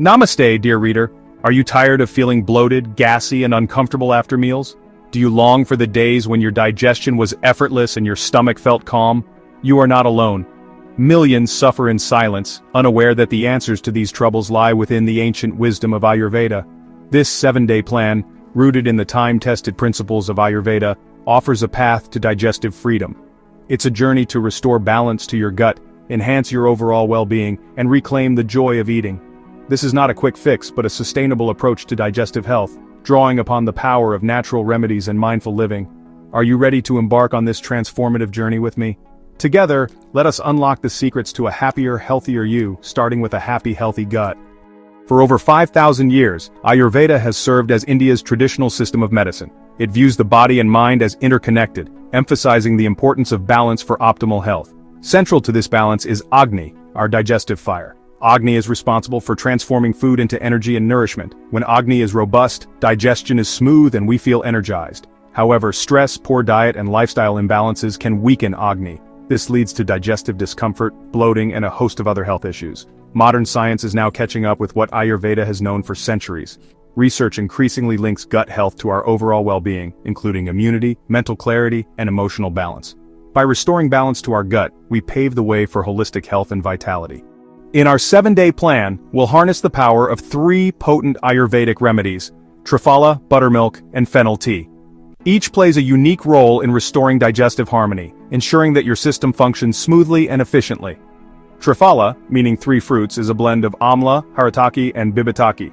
Namaste, dear reader. Are you tired of feeling bloated, gassy, and uncomfortable after meals? Do you long for the days when your digestion was effortless and your stomach felt calm? You are not alone. Millions suffer in silence, unaware that the answers to these troubles lie within the ancient wisdom of Ayurveda. This 7-day plan, rooted in the time-tested principles of Ayurveda, offers a path to digestive freedom. It's a journey to restore balance to your gut, enhance your overall well-being, and reclaim the joy of eating. This is not a quick fix but a sustainable approach to digestive health, drawing upon the power of natural remedies and mindful living. Are you ready to embark on this transformative journey with me? Together, let us unlock the secrets to a happier, healthier you, starting with a happy, healthy gut. For over 5,000 years, Ayurveda has served as India's traditional system of medicine. It views the body and mind as interconnected, emphasizing the importance of balance for optimal health. Central to this balance is Agni, our digestive fire. Agni is responsible for transforming food into energy and nourishment. When Agni is robust, digestion is smooth and we feel energized. However, stress, poor diet, and lifestyle imbalances can weaken Agni. This leads to digestive discomfort, bloating, and a host of other health issues. Modern science is now catching up with what Ayurveda has known for centuries. Research increasingly links gut health to our overall well-being, including immunity, mental clarity, and emotional balance. By restoring balance to our gut, we pave the way for holistic health and vitality. In our 7-day plan, we'll harness the power of 3 potent Ayurvedic remedies: Triphala, buttermilk, and Fennel tea. Each plays a unique role in restoring digestive harmony, ensuring that your system functions smoothly and efficiently. Triphala, meaning 3 fruits, is a blend of amla, haritaki, and bibitaki.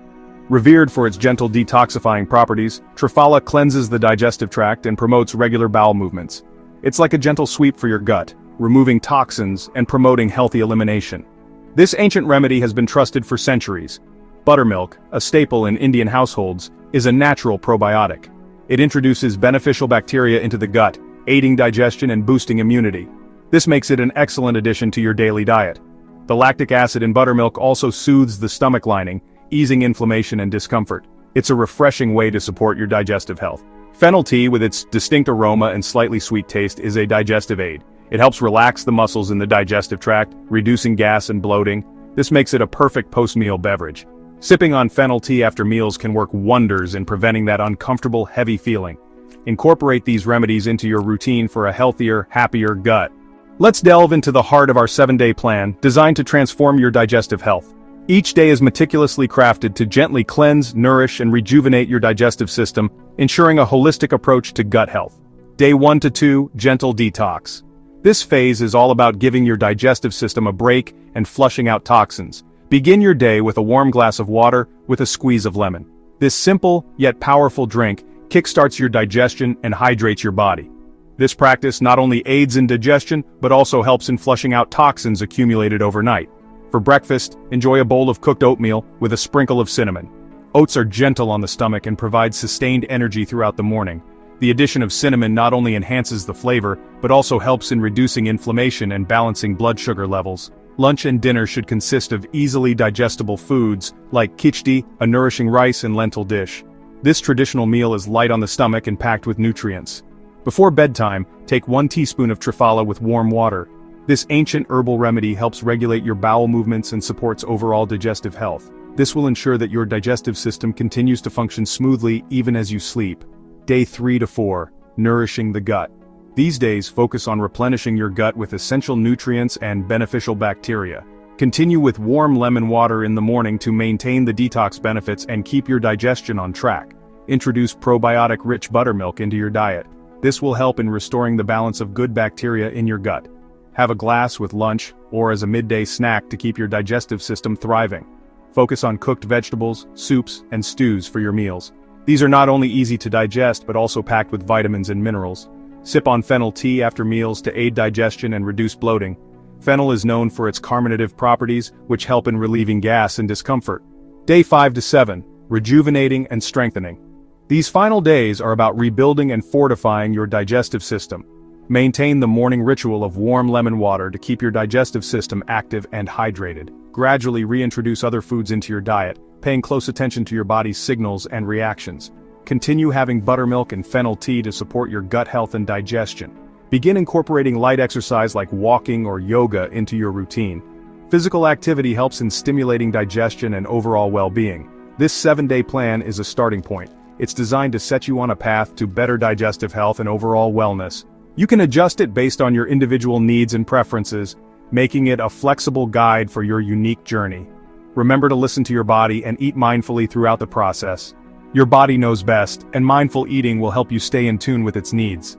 Revered for its gentle detoxifying properties, Triphala cleanses the digestive tract and promotes regular bowel movements. It's like a gentle sweep for your gut, removing toxins and promoting healthy elimination. This ancient remedy has been trusted for centuries. Buttermilk, a staple in Indian households, is a natural probiotic. It introduces beneficial bacteria into the gut, aiding digestion and boosting immunity. This makes it an excellent addition to your daily diet. The lactic acid in buttermilk also soothes the stomach lining, easing inflammation and discomfort. It's a refreshing way to support your digestive health. Fennel tea, with its distinct aroma and slightly sweet taste, is a digestive aid. It helps relax the muscles in the digestive tract, reducing gas and bloating. This makes it a perfect post-meal beverage. Sipping on fennel tea after meals can work wonders in preventing that uncomfortable, heavy feeling. Incorporate these remedies into your routine for a healthier, happier gut. Let's delve into the heart of our 7-day plan, designed to transform your digestive health. Each day is meticulously crafted to gently cleanse, nourish, and rejuvenate your digestive system, ensuring a holistic approach to gut health. Day 1 to 2, gentle detox. This phase is all about giving your digestive system a break and flushing out toxins. Begin your day with a warm glass of water with a squeeze of lemon. This simple, yet powerful drink kickstarts your digestion and hydrates your body. This practice not only aids in digestion, but also helps in flushing out toxins accumulated overnight. For breakfast, enjoy a bowl of cooked oatmeal with a sprinkle of cinnamon. Oats are gentle on the stomach and provide sustained energy throughout the morning. The addition of cinnamon not only enhances the flavor, but also helps in reducing inflammation and balancing blood sugar levels. Lunch and dinner should consist of easily digestible foods, like khichdi, a nourishing rice and lentil dish. This traditional meal is light on the stomach and packed with nutrients. Before bedtime, take 1 teaspoon of Triphala with warm water. This ancient herbal remedy helps regulate your bowel movements and supports overall digestive health. This will ensure that your digestive system continues to function smoothly even as you sleep. Day 3 to 4, nourishing the gut. These days focus on replenishing your gut with essential nutrients and beneficial bacteria. Continue with warm lemon water in the morning to maintain the detox benefits and keep your digestion on track. Introduce probiotic-rich buttermilk into your diet. This will help in restoring the balance of good bacteria in your gut. Have a glass with lunch or as a midday snack to keep your digestive system thriving. Focus on cooked vegetables, soups, and stews for your meals. These are not only easy to digest but also packed with vitamins and minerals. Sip on fennel tea after meals to aid digestion and reduce bloating. Fennel is known for its carminative properties, which help in relieving gas and discomfort. Day 5 to 7, rejuvenating and strengthening. These final days are about rebuilding and fortifying your digestive system. Maintain the morning ritual of warm lemon water to keep your digestive system active and hydrated. Gradually reintroduce other foods into your diet, paying close attention to your body's signals and reactions. Continue having buttermilk and fennel tea to support your gut health and digestion. Begin incorporating light exercise like walking or yoga into your routine. Physical activity helps in stimulating digestion and overall well-being. This 7-day plan is a starting point. It's designed to set you on a path to better digestive health and overall wellness. You can adjust it based on your individual needs and preferences, making it a flexible guide for your unique journey. Remember to listen to your body and eat mindfully throughout the process. Your body knows best, and mindful eating will help you stay in tune with its needs.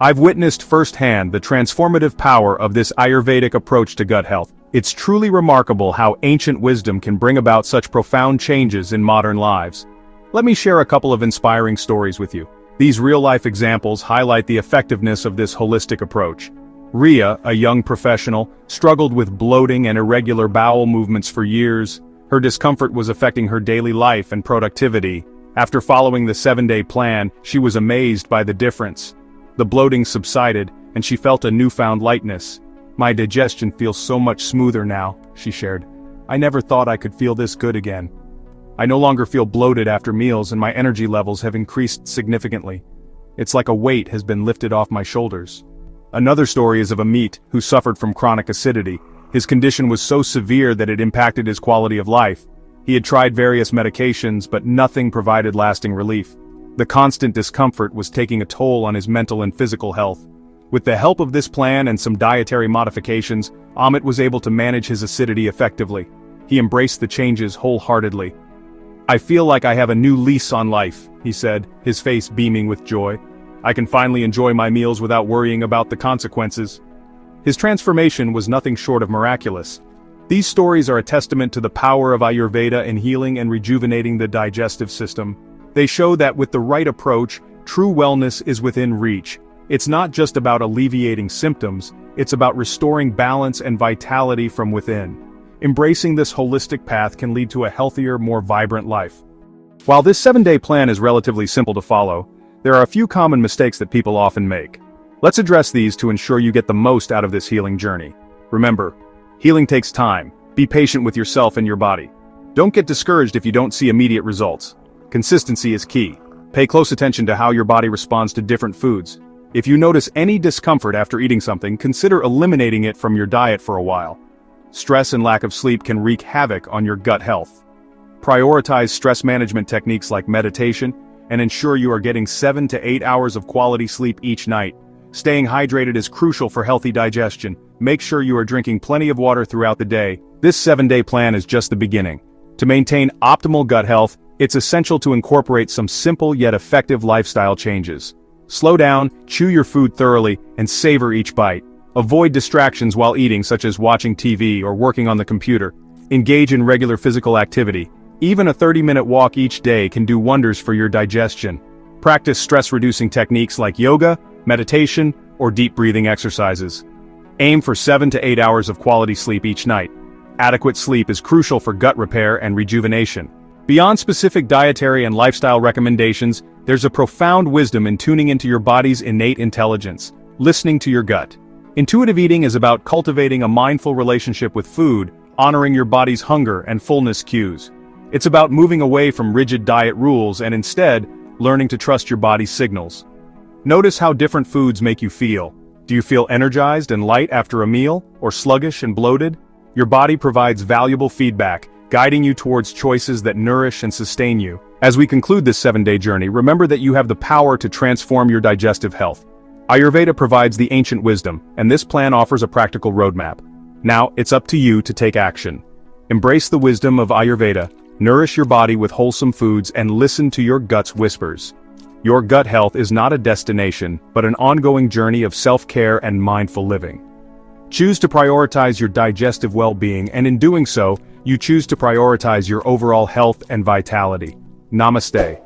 I've witnessed firsthand the transformative power of this Ayurvedic approach to gut health. It's truly remarkable how ancient wisdom can bring about such profound changes in modern lives. Let me share a couple of inspiring stories with you. These real-life examples highlight the effectiveness of this holistic approach. Ria, a young professional, struggled with bloating and irregular bowel movements for years. Her discomfort was affecting her daily life and productivity. After following the 7-day plan, she was amazed by the difference. The bloating subsided, and she felt a newfound lightness. "My digestion feels so much smoother now," she shared. "I never thought I could feel this good again. I no longer feel bloated after meals, and my energy levels have increased significantly. It's like a weight has been lifted off my shoulders." Another story is of Amit, who suffered from chronic acidity. His condition was so severe that it impacted his quality of life. He had tried various medications, but nothing provided lasting relief. The constant discomfort was taking a toll on his mental and physical health. With the help of this plan and some dietary modifications, Amit was able to manage his acidity effectively. He embraced the changes wholeheartedly. "I feel like I have a new lease on life," he said, his face beaming with joy. "I can finally enjoy my meals without worrying about the consequences." His transformation was nothing short of miraculous. These stories are a testament to the power of Ayurveda in healing and rejuvenating the digestive system. They show that with the right approach, true wellness is within reach. It's not just about alleviating symptoms, it's about restoring balance and vitality from within. Embracing this holistic path can lead to a healthier, more vibrant life. While this 7-day plan is relatively simple to follow, there are a few common mistakes that people often make. Let's address these to ensure you get the most out of this healing journey. Remember, healing takes time. Be patient with yourself and your body. Don't get discouraged if you don't see immediate results. Consistency is key. Pay close attention to how your body responds to different foods. If you notice any discomfort after eating something, consider eliminating it from your diet for a while. Stress and lack of sleep can wreak havoc on your gut health. Prioritize stress management techniques like meditation, and ensure you are getting 7 to 8 hours of quality sleep each night. Staying hydrated is crucial for healthy digestion. Make sure you are drinking plenty of water throughout the day. This 7-day plan is just the beginning. To maintain optimal gut health, it's essential to incorporate some simple yet effective lifestyle changes. Slow down, chew your food thoroughly, and savor each bite. Avoid distractions while eating, such as watching TV or working on the computer. Engage in regular physical activity. Even a 30-minute walk each day can do wonders for your digestion. Practice stress-reducing techniques like yoga, meditation, or deep breathing exercises. Aim for 7 to 8 hours of quality sleep each night. Adequate sleep is crucial for gut repair and rejuvenation. Beyond specific dietary and lifestyle recommendations, there's a profound wisdom in tuning into your body's innate intelligence, listening to your gut. Intuitive eating is about cultivating a mindful relationship with food, honoring your body's hunger and fullness cues. It's about moving away from rigid diet rules and instead, learning to trust your body's signals. Notice how different foods make you feel. Do you feel energized and light after a meal, or sluggish and bloated? Your body provides valuable feedback, guiding you towards choices that nourish and sustain you. As we conclude this 7-day journey, remember that you have the power to transform your digestive health. Ayurveda provides the ancient wisdom, and this plan offers a practical roadmap. Now, it's up to you to take action. Embrace the wisdom of Ayurveda, nourish your body with wholesome foods, and listen to your gut's whispers. Your gut health is not a destination, but an ongoing journey of self-care and mindful living. Choose to prioritize your digestive well-being, and in doing so, you choose to prioritize your overall health and vitality. Namaste.